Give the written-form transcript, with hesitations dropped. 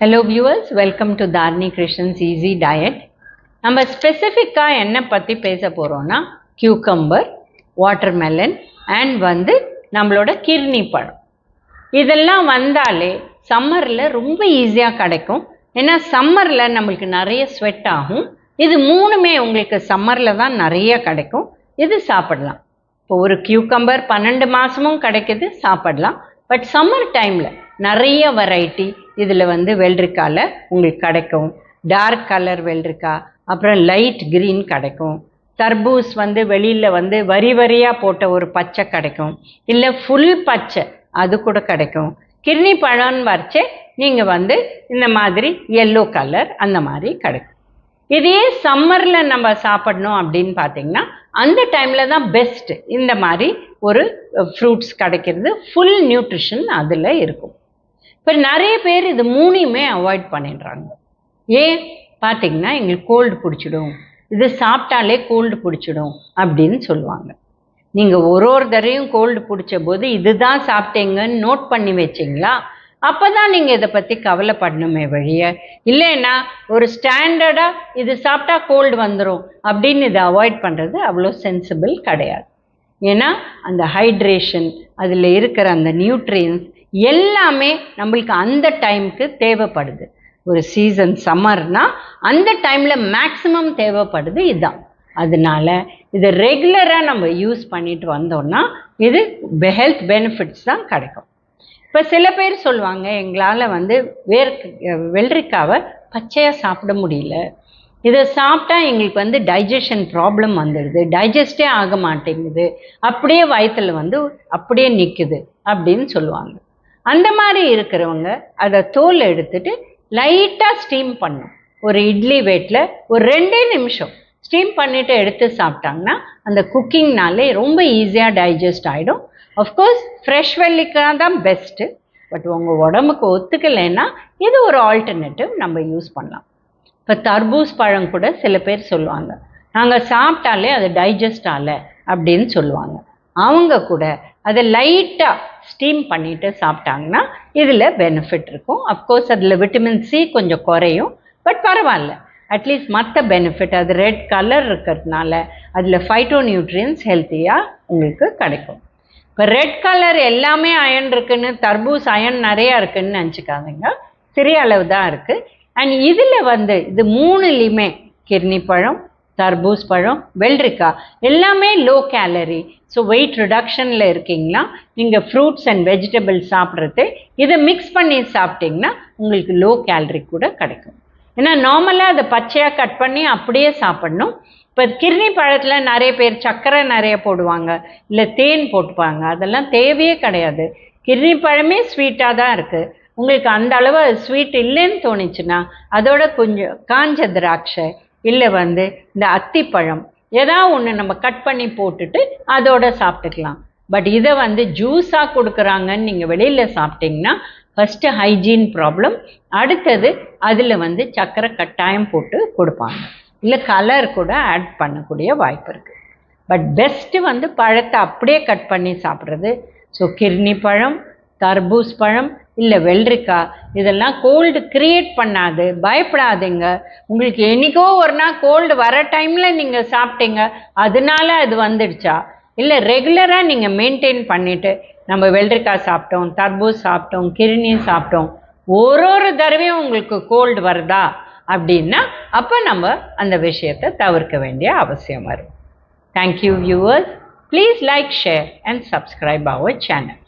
Hello viewers, welcome to Dharni Krishan's Easy Diet. நம்ம ஸ்பெசிஃபிக்காக என்ன பற்றி பேச போகிறோன்னா கியூக்கம்பர், வாட்டர்மெலன் அண்ட் நம்மளோட கிர்னி பழம். இதெல்லாம் வந்தாலே சம்மரில் ரொம்ப ஈஸியாக கிடைக்கும். ஏன்னா சம்மரில் நம்மளுக்கு நிறைய ஸ்வெட் ஆகும். இது மூணுமே உங்களுக்கு சம்மரில் தான் நிறைய கிடைக்கும். இது சாப்பிடலாம். இப்போ ஒரு கியூக்கம்பர் 12 மாதமும் கிடைக்கிது, சாப்பிடலாம். பட் சம்மர் டைமில் நிறைய வெரைட்டி இதில் வெள்ளரிக்காயில் உங்களுக்கு கிடைக்கும். டார்க் கலர் வெள்ளரிக்காய், அப்புறம் லைட் க்ரீன் கிடைக்கும். தர்பூஸ் வெளியில் வரி வரியாக போட்ட ஒரு பச்சை கிடைக்கும், இல்லை ஃபுல் பச்சை அது கூட கிடைக்கும். கிர்னி பழம்னு வரைச்சே நீங்கள் இந்த மாதிரி எல்லோ கலர் அந்த மாதிரி கிடைக்கும். இதே சம்மரில் நம்ம சாப்பிடணும் அப்படின்னு பார்த்தீங்கன்னா அந்த டைமில் தான் பெஸ்ட்டு. இந்த மாதிரி ஒரு ஃப்ரூட்ஸ் கிடைக்கிறது, ஃபுல் நியூட்ரிஷன் அதில் இருக்கும். இப்போ நிறைய பேர் இது மூணையுமே அவாய்ட் பண்ணிடுறாங்க. ஏன் பார்த்தீங்கன்னா எங்களுக்கு கோல்டு பிடிச்சிடும், இது சாப்பிட்டாலே கோல்டு பிடிச்சிடும் அப்படின்னு சொல்லுவாங்க. நீங்கள் ஒரு தடவையும் கோல்டு பிடிச்ச போது இதுதான் சாப்பிட்டீங்கன்னு நோட் பண்ணி வச்சிங்களா? அப்போ தான் நீங்கள் இதை பற்றி கவலைப்படணுமே வழிய, இல்லைன்னா ஒரு ஸ்டாண்டர்டாக இது சாப்பிட்டா கோல்டு வந்துடும் அப்படின்னு இதை அவாய்ட் பண்ணுறது அவ்வளோ சென்சிபிள் கிடையாது. ஏன்னா அந்த ஹைட்ரேஷன், அதில் இருக்கிற அந்த நியூட்ரியன்ஸ் எல்லாமே நம்மளுக்கு அந்த டைமுக்கு தேவைப்படுது. ஒரு சீசன் சம்மர்னால் அந்த டைமில் மேக்ஸிமம் தேவைப்படுது இதுதான். அதனால இதை ரெகுலராக நம்ம யூஸ் பண்ணிட்டு வந்தோம்னா இது ஹெல்த் பெனிஃபிட்ஸ் தான் கிடைக்கும். இப்போ சில பேர் சொல்லுவாங்க, எங்களால் வெள்ளரிக்காவை பச்சையாக சாப்பிட முடியல, இதை சாப்பிட்டா எங்களுக்கு டைஜஷன் ப்ராப்ளம் வந்துடுது, டைஜஸ்டே ஆக மாட்டேங்குது, அப்படியே வயிற்றில் அப்படியே நிற்குது அப்படின்னு சொல்லுவாங்க. அந்த மாதிரி இருக்கிறவங்க அதை தோல் எடுத்துட்டு லைட்டாக ஸ்டீம் பண்ணும். ஒரு இட்லி வெயிட்டில் ஒரு 2 நிமிஷம் ஸ்டீம் பண்ணிவிட்டு எடுத்து சாப்பிட்டாங்கன்னா அந்த குக்கிங்னாலே ரொம்ப ஈஸியாக டைஜஸ்ட் ஆகிடும். அஃப்கோர்ஸ் ஃப்ரெஷ் வெள்ளரிக்காய் தான் பெஸ்ட்டு. பட் உங்கள் உடம்புக்கு ஒத்துக்கலைன்னா இது ஒரு ஆல்டர்னேட்டிவ் நம்ம யூஸ் பண்ணலாம். இப்போ தர்பூஸ் பழம் கூட சில பேர் சொல்லுவாங்க, நாங்கள் சாப்பிட்டாலே அது டைஜஸ்ட் ஆகலை அப்படின்னு சொல்லுவாங்க. அவங்க கூட அதை லைட்டாக ஸ்டீம் பண்ணிவிட்டு சாப்பிட்டாங்கன்னா இதில் பெனிஃபிட் இருக்கும். அஃப்கோர்ஸ் அதில் விட்டமின் சி கொஞ்சம் குறையும், பட் பரவாயில்ல, அட்லீஸ்ட் மற்ற பெனிஃபிட், அது ரெட் கலர் இருக்கிறதுனால அதில் ஃபைட்டோ நியூட்ரியன்ஸ் ஹெல்த்தியாக உங்களுக்கு கிடைக்கும். இப்போ ரெட் கலர் எல்லாமே அயன் இருக்குன்னு, தர்பூஸ் அயன் நிறையா இருக்குதுன்னு நினச்சிக்காதீங்க, சிறிய அளவு தான் இருக்குது. அண்ட் இதில் இது மூணுலேயுமே கிர்னி பழம், தர்பூஸ் பழம், வெள்ளரிக்காய் எல்லாமே லோ கேலரி. ஸோ வெயிட் ரிடக்ஷனில் இருக்கீங்களா, நீங்கள் ஃப்ரூட்ஸ் அண்ட் வெஜிடபிள்ஸ் சாப்பிட்றது இதை மிக்ஸ் பண்ணி சாப்பிட்டிங்கன்னா உங்களுக்கு லோ கேலரி கூட கிடைக்கும். ஏன்னா நார்மலாக அதை பச்சையாக கட் பண்ணி அப்படியே சாப்பிடணும். இப்போ கிர்னி பழத்தில் நிறைய பேர் சர்க்கரை நிறைய போடுவாங்க, இல்லை தேன் போட்டுப்பாங்க, அதெல்லாம் தேவையே கிடையாது. கிர்னி பழமே ஸ்வீட்டாக தான் இருக்குது. உங்களுக்கு அந்த அளவு ஸ்வீட் இல்லைன்னு தோணுச்சுன்னா அதோட கொஞ்சம் காஞ்ச திராட்சை, இல்லை இந்த அத்திப்பழம் ஏதாவது ஒன்று நம்ம கட் பண்ணி போட்டுட்டு அதோட சாப்பிட்டுக்கலாம். பட் இதை ஜூஸாக கொடுக்குறாங்கன்னு நீங்கள் வெளியில் சாப்பிட்டிங்கன்னா ஃபஸ்ட்டு ஹைஜீன் ப்ராப்ளம், அடுத்தது அதில் சர்க்கரை கட்டாயம் போட்டு கொடுப்பாங்க, இல்லை கலர் கூட ஆட் பண்ணக்கூடிய வாய்ப்பு இருக்குது. பட் பெஸ்ட்டு பழத்தை அப்படியே கட் பண்ணி சாப்பிட்றது. ஸோ கிர்னி பழம், தர்பூஸ் பழம், இல்லை வெள்ளரிக்காய் இதெல்லாம் கோல்டு க்ரியேட் பண்ணாது, பயப்படாதீங்க. உங்களுக்கு என்றைக்கோ ஒரு நாள் கோல்டு வர டைமில் நீங்கள் சாப்பிட்டீங்க, அதனால அது வந்துடுச்சா, இல்லை ரெகுலராக நீங்கள் மெயின்டைன் பண்ணிவிட்டு நம்ம வெள்ளரிக்காய் சாப்பிட்டோம், தர்பூஸ் சாப்பிட்டோம், கிர்னி சாப்பிட்டோம், ஒரு தடவையும் உங்களுக்கு கோல்டு வருதா அப்படின்னா அப்போ நம்ம அந்த விஷயத்தை தவிர்க்க வேண்டிய அவசியம் வரும். Thank you viewers. Please like, share and subscribe our channel.